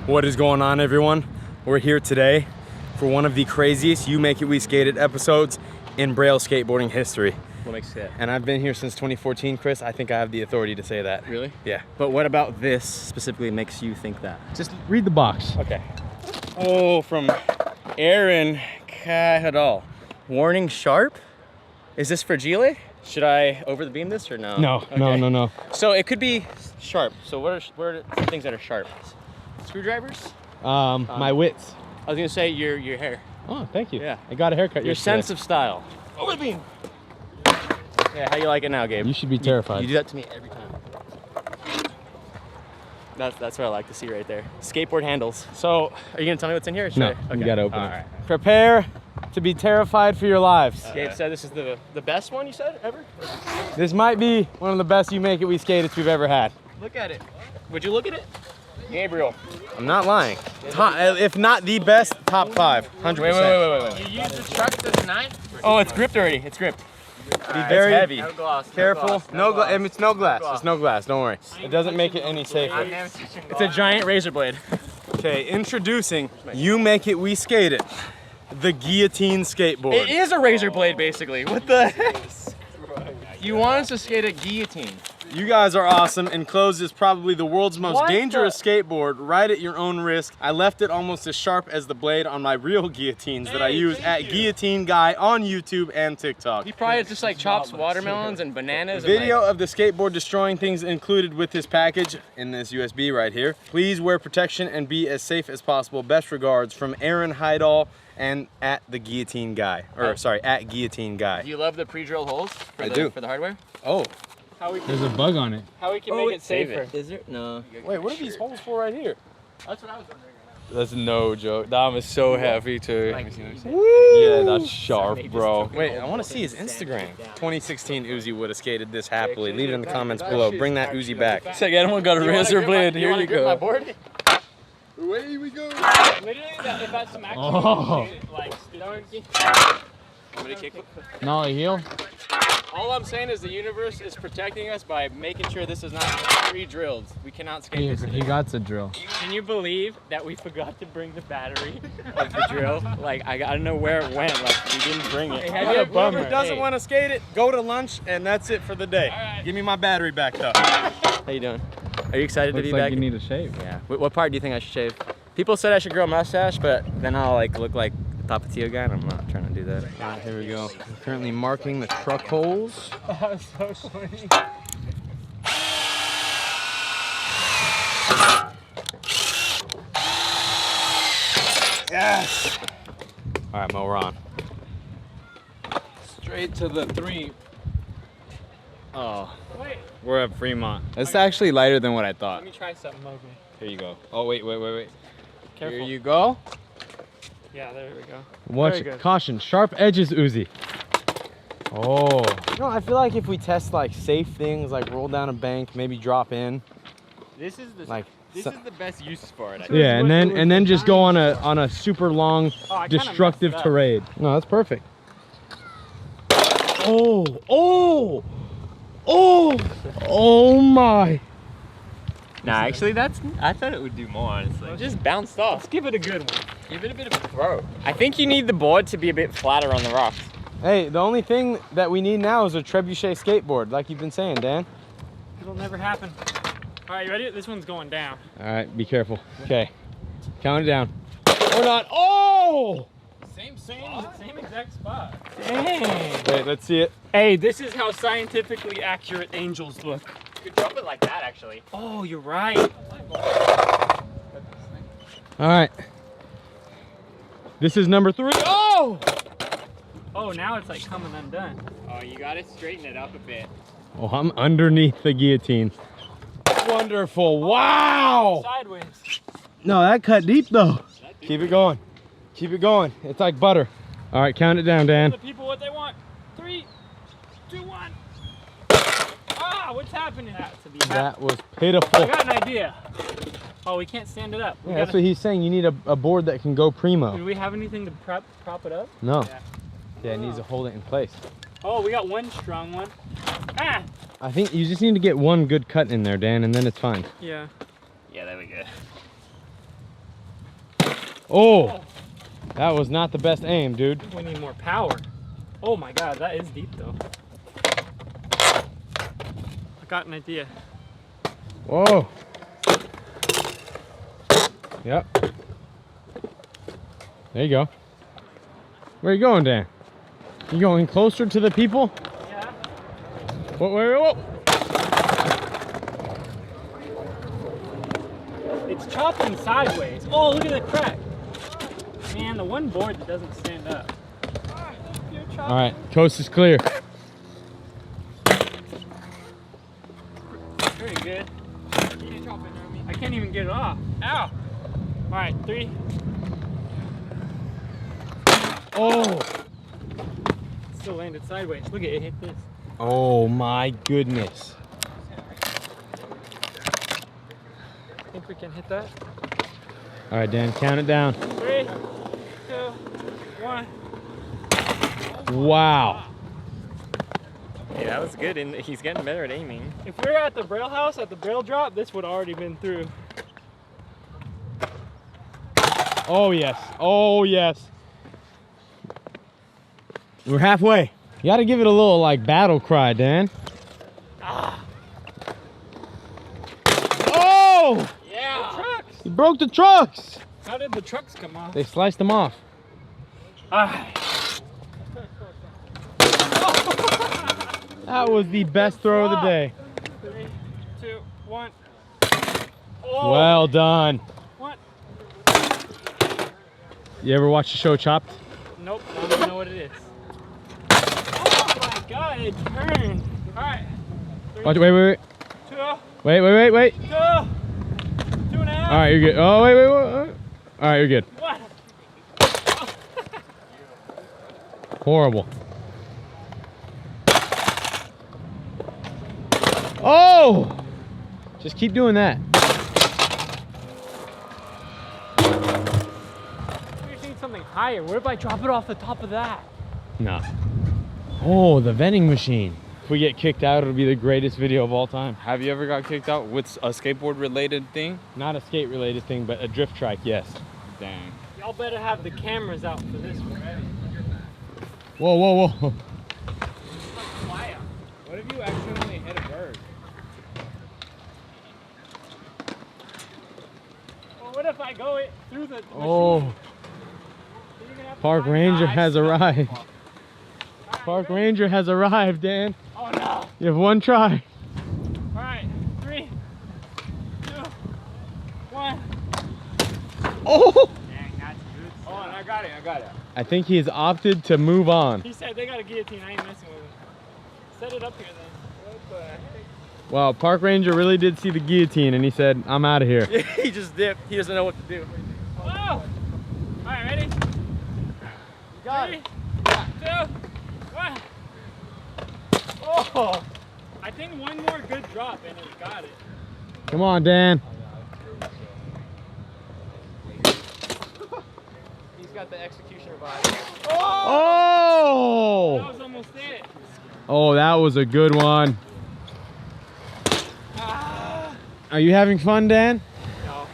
What is going on, everyone? We're here today for one of the craziest You Make It We Skate It episodes in Braille skateboarding history. What makes it? And I've been here since 2014, Chris. I think I have the authority to say that. Really? Yeah. But what about this specifically makes you think that? Just read the box. Okay. Oh, from Aaron Cahadal. Warning sharp? Is this for Gile? Should I over the beam this or no? No, Okay. no. So it could be sharp. So what are some things that are sharp? Screwdrivers? My wits. I was gonna say your hair. Oh, thank you. Yeah. I got a haircut Your yesterday. sense of style. Over the beam. Yeah, how you like it now, Gabe? You should be terrified. You do that to me every time. That's what I like to see right there. Skateboard handles. So, are you gonna tell me what's in here? Or should No, I? Okay. you gotta open it. All right. Prepare to be terrified for your lives. Gabe said this is the best one you said ever? This might be one of the best You Make It We Skate It's we've ever had. Look at it. Would you look at it? Gabriel. I'm not lying. If not the best, top 5. 100%. Wait. You use the truck as a knife? Oh, it's gripped already. It's gripped. Be very heavy. No gloss. careful. No glass. It's no glass. glass. It's no glass. Don't worry. It doesn't make it any safer. I'm never touching It's a giant razor blade. Okay, introducing You Make It We Skate It, the guillotine skateboard. It is a razor blade, basically. What the heck? You want us to skate a guillotine? You guys are awesome. Enclosed is probably the world's most What dangerous skateboard, right at your own risk. I left it almost as sharp as the blade on my real guillotines that I use at Guillotine Guy on YouTube and TikTok. He probably just like chops watermelons and bananas. Video of the skateboard destroying things included with this package in this USB right here. Please wear protection and be as safe as possible. Best regards from Aaron Heidal and at the Guillotine Guy. Or sorry, at Guillotine Guy. Do you love the pre-drilled holes for I do. For the hardware? Oh, There's a bug on it. How we can make it safer. Is there? No. wait, what are these holes for right here? That's what I was wondering. That's no joke. That one is so heavy too. Woo! Yeah, that's sharp, bro. Wait, I want to see his Instagram. 2016 Uzi would have skated this happily. Leave it in the comments below. Bring that Uzi back. It's like anyone got a razor blade. Here you My go. board? Away we go. Literally, if that's some action, Oh. like, Nollie heel. All I'm saying is the universe is protecting us by making sure this is not pre-drilled. We cannot skate He, this. he got the drill. can you believe that we forgot to bring the battery? Of the drill. Like I don't know where it went. Like we didn't bring it. Whoever doesn't want to skate it, go to lunch, and that's it for the day. Give me my battery back, though. How you doing? Are you excited Looks to be like back? you need a shave. Yeah. What part do you think I should shave? People said I should grow a mustache, but then I'll like look like the Tapatio guy, and I'm not trying to do that. All right, here we go. I'm currently marking the truck holes. That was so funny. Yes. All right, Mo, we're on. Straight to the 3. Oh, Wait, We're at Fremont. It's actually lighter than what I thought. let me try something, Mowgli. Here you go. Oh, wait. Careful. Here you go. Yeah, there we go. watch Very good. caution, sharp edges, Uzi. Oh. You know, I feel like if we test like safe things, like roll down a bank, maybe drop in, This is the like. this is the best use for it. I think. Yeah, and then just go on a super long Oh, I kinda destructive messed it up. tirade. No, that's perfect. Oh my. Nah, actually, I thought it would do more. Honestly, it just bounced off. Let's give it a good one. Give it a bit of a throw. I think you need the board to be a bit flatter on the rocks. Hey, the only thing that we need now is a trebuchet skateboard, like you've been saying, Dan. It'll never happen. All right, you ready? This one's going down. All right, be careful. Okay, count it down. Or not. Oh! Same exact spot. Wait, let's see it. Hey, this is how scientifically accurate angels look. You could drop it like that, actually. Oh, you're right. All right. This is number 3. Oh! Oh, now it's like coming undone. Oh, you gotta straighten it up a bit. Oh, I'm underneath the guillotine. Wonderful. Wow! Sideways. No, that cut deep though. Keep it going. Keep it going. It's like butter. All right, count it down, Dan. The people what they want. 3, 2, 1. Ah, what's happening? That was pitiful. I got an idea. Oh, we can't stand it up. Yeah, that's what he's saying. You need a board that can go primo. Do we have anything to prop it up? No. Yeah. Yeah, it needs to hold it in place. Oh, we got one strong one. Ah! I think you just need to get one good cut in there, Dan, and then it's fine. Yeah. Yeah, there we go. Yeah, there we go. Yeah, there we go. All Oh, that was not the best aim, dude. We need more power. Oh my God, that is deep though. I got an idea. Whoa. Yep. There you go. Where you going, Dan? You going closer to the people? Yeah. Whoa, whoa. It's chopping sideways. Oh, look at the crack. Man, the one board that doesn't stand up. All right, coast is clear. Very good. I can't even get it off. Ow. All right, 3. Oh. Still landed sideways. Look at it, hit this. Oh my goodness. Think we can hit that? All right, Dan, count it down. 3, 2, 1. Wow. Hey, that was good, and he's getting better at aiming. If we were at the Braille house at the Braille drop, this would already been through. Oh yes. Oh yes. We're halfway. You gotta give it a little like battle cry, Dan. Oh! Yeah. The trucks. You broke the trucks. How did the trucks come off? They sliced them off. Ah. That was the best throw of the day. 3, 2, 1. Oh. Well done. What? You ever watch the show Chopped? Nope, I don't even know what it is. Oh my God, it turned. All right. 3, Watch, wait. 2, Wait. 2, 2.5. All right, you're good. Oh, wait. All right, you're good. 1. Horrible. Oh! Just keep doing that. We need something higher. What if I drop it off the top of that? No. Oh, the vending machine. If we get kicked out, it'll be the greatest video of all time. Have you ever got kicked out with a skateboard related thing? Not a skate related thing, but a drift trike, yes. Dang. Y'all better have the cameras out for this one. Whoa. What if you accidentally hit a bird? Well, what if I go it through the machine? Oh, Then you're gonna have to Park find Ranger guys. has arrived. All right, Park ready? Ranger has arrived, Dan. Oh no. You have one try. All right, 3, 2, 1. Oh! Dang, that's good. Oh, I got it. I think he has opted to move on. He said they got a guillotine. I ain't messing with him. Set it up here then. What the heck? Wow, Park Ranger really did see the guillotine and he said, I'm out of here. He just dipped. He doesn't know what to do. Oh! All right, ready? Got 3, it. 2, 1. Oh! I think one more good drop and it got it. Come on, Dan. He's got the executioner vibe. Oh! That was almost it. Oh, that was a good one. Ah! Are you having fun, Dan? No.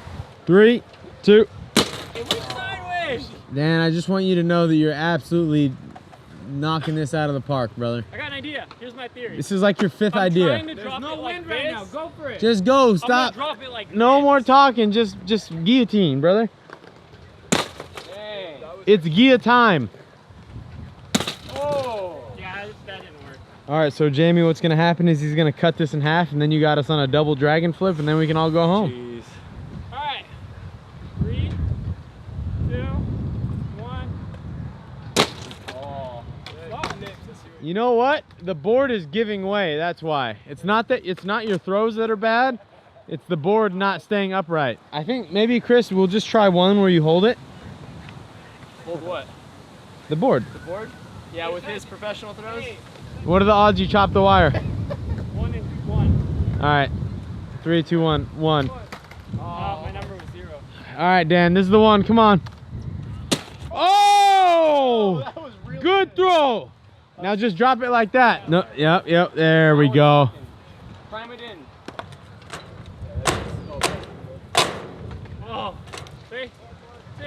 3, 2. It went sideways. Dan, I just want you to know that you're absolutely knocking this out of the park, brother. I got an idea. Here's my theory. This is like your 5th I'm idea. trying to drop it like this. Go for it. Just go, I'm gonna stop. drop it like No this. more talking, just guillotine, brother. Hey. It's guillotine. Oh! Yeah, that didn't work. All right, so Jamie, what's gonna happen is he's gonna cut this in half and then you got us on a double dragon flip and then we can all go home. Jeez. All right. 3, 2, 1. Oh. You know what? The board is giving way, that's why. It's not your throws that are bad, it's the board not staying upright. I think maybe, Chris, we'll just try one where you hold it. Hold what? The board. The board? Yeah, with his professional throws? Hey, What are the odds you chop the wire? 1 and 1. All right, 3, 2, 1, 1. Oh, my number was 0. All right, Dan, this is the one, come on. Oh! That was really Good throw. Now just drop it like that. No, yep, there we go. Prime it in. Oh, 3, 2,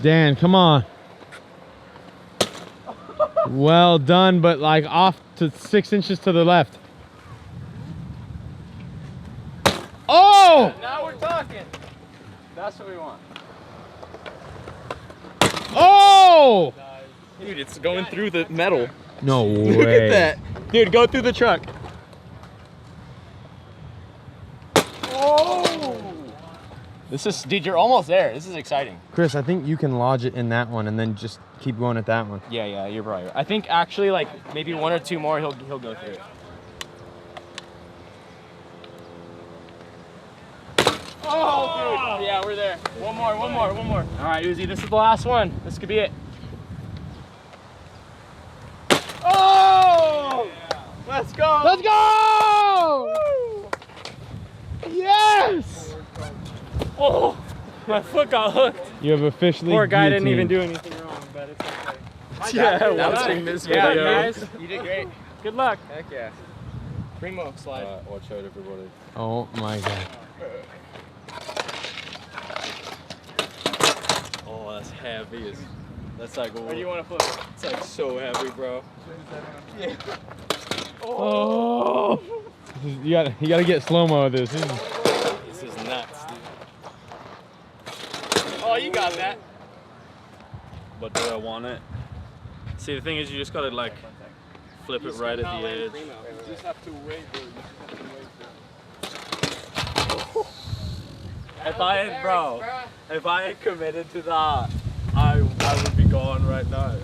Dan, come on. Well done, but like off to 6 inches to the left. Oh! Now we're talking. That's what we want. Oh! Dude, it's going through the metal. No way. Look at that. Dude, go through the truck. Oh! Dude, you're almost there. This is exciting. Chris, I think you can lodge it in that one and then just keep going at that one. Yeah, you're right. I think actually like maybe 1 or 2 more, he'll go through it. Oh, dude. Yeah, we're there. One more. All right, Uzi, this is the last one. This could be it. Oh! Let's go! Let's go! Woo! Yes! Oh, my foot got hooked. You have officially Poor guy didn't even guillotined. do anything wrong, but it's okay. Yeah, well watching done. this Yeah, video. guys. You did great. Good luck. Heck yeah. Primo slide. Watch out, everybody. Oh my god. Oh, that's heavy. That's like, Where do you want to flip it? it's like so heavy, bro. Oh! You gotta get slow-mo of this. This is nuts, dude. Oh, you got that. But do I want it? See, the thing is, you just gotta like flip it right at the edge. You just have to wait. If I had committed to that, I would be gone right now.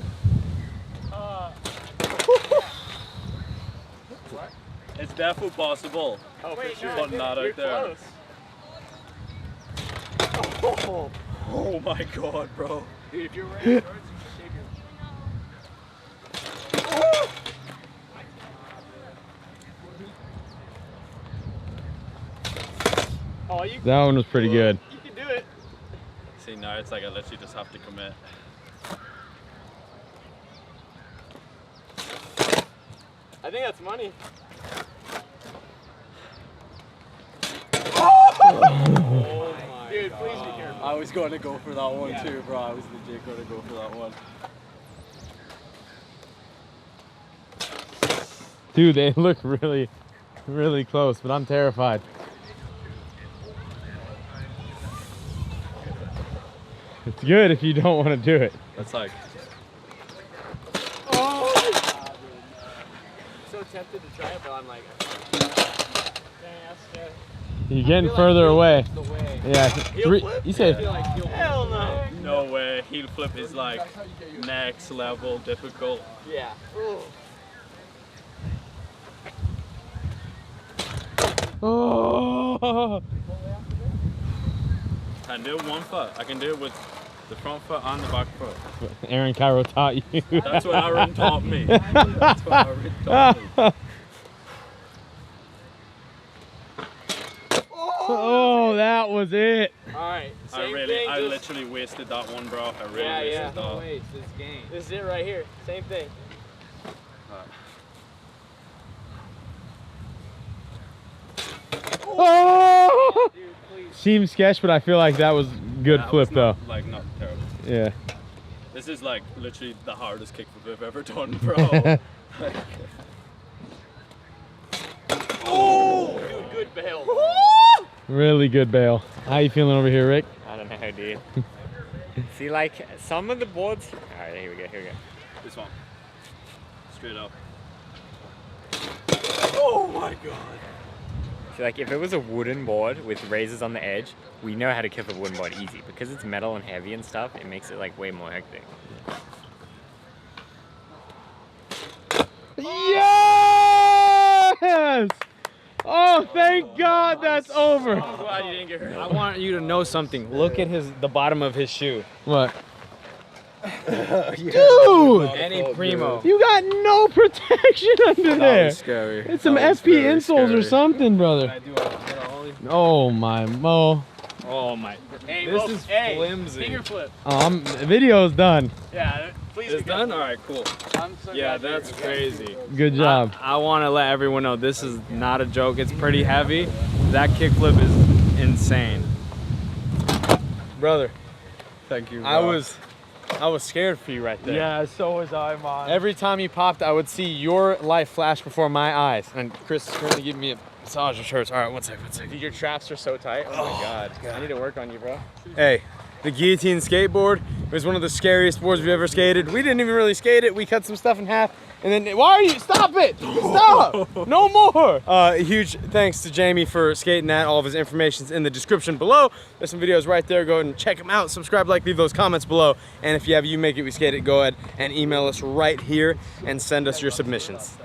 It's definitely possible. Oh, for sure. But not out there. Oh my god, bro. Dude, if you're ready, shake Oh, you That one was pretty good. can do it. See, now it's like I literally just have to commit. I think that's money. Oh my Dude, please be careful. I was going to go for that one too, bro. I was legit going to go for that one. Dude, they look really, really close, but I'm terrified. It's good if you don't want to do it. That's like, So tempted to try it, but I'm like, You're getting further away. the way. Yeah, you said Hell no. no way. Heel flip is like next level difficult. Yeah. oh. I can do it one foot. I can do it with the front foot and the back foot. Aaron Cairo taught you. That's what Aaron taught me. That's what Aaron taught me. Oh, that was it. Alright, same I thing. just- literally wasted that one, bro. I really Yeah, wasted that. Wait, this is it right here. Same thing. Oh! Dude, please. Seems sketch, but I feel like that was good That flip was though. not, like not terrible. Yeah. This is like literally the hardest kickflip I've ever done, bro. Oh, dude, good bail. Really good bail. How you feeling over here, Rick? I don't know, dude. See, like some of the boards. All right, here we go. This one. Straight up. Oh my god. See, like if it was a wooden board with razors on the edge, we know how to kill a wooden board easy. Because it's metal and heavy and stuff, it makes it like way more hectic. Yes! Oh, thank God that's over. I'm glad you didn't get hurt. I want you to know something. Look at the bottom of his shoe. What? Dude! Any primo. You got no protection under there. Scary. It's some SP insoles or something, brother. Oh my mo. Oh my. Hey, This is flimsy. Finger flip. Video's done. Yeah, please. It's done? Alright, cool. I'm so Yeah, glad that's crazy. Good job. I want to let everyone know this is not a joke. It's pretty heavy. That kickflip is insane. Brother, Thank you, bro. I was scared for you right there. Yeah, so was I, man. Every time you popped, I would see your life flash before my eyes. And Chris is currently giving me a massage of shirts. All right, one second. Dude, your traps are so tight. Oh my god. I need to work on you, bro. Hey, the guillotine skateboard was one of the scariest boards we've ever skated. We didn't even really skate it. We cut some stuff in half. And then, why are you, stop it! Stop! No more! A huge thanks to Jamie for skating that. All of his information's in the description below. There's some videos right there. Go ahead and check them out. Subscribe, like, leave those comments below. And if you have You Make It, We Skate It, go ahead and email us right here and send us your submissions.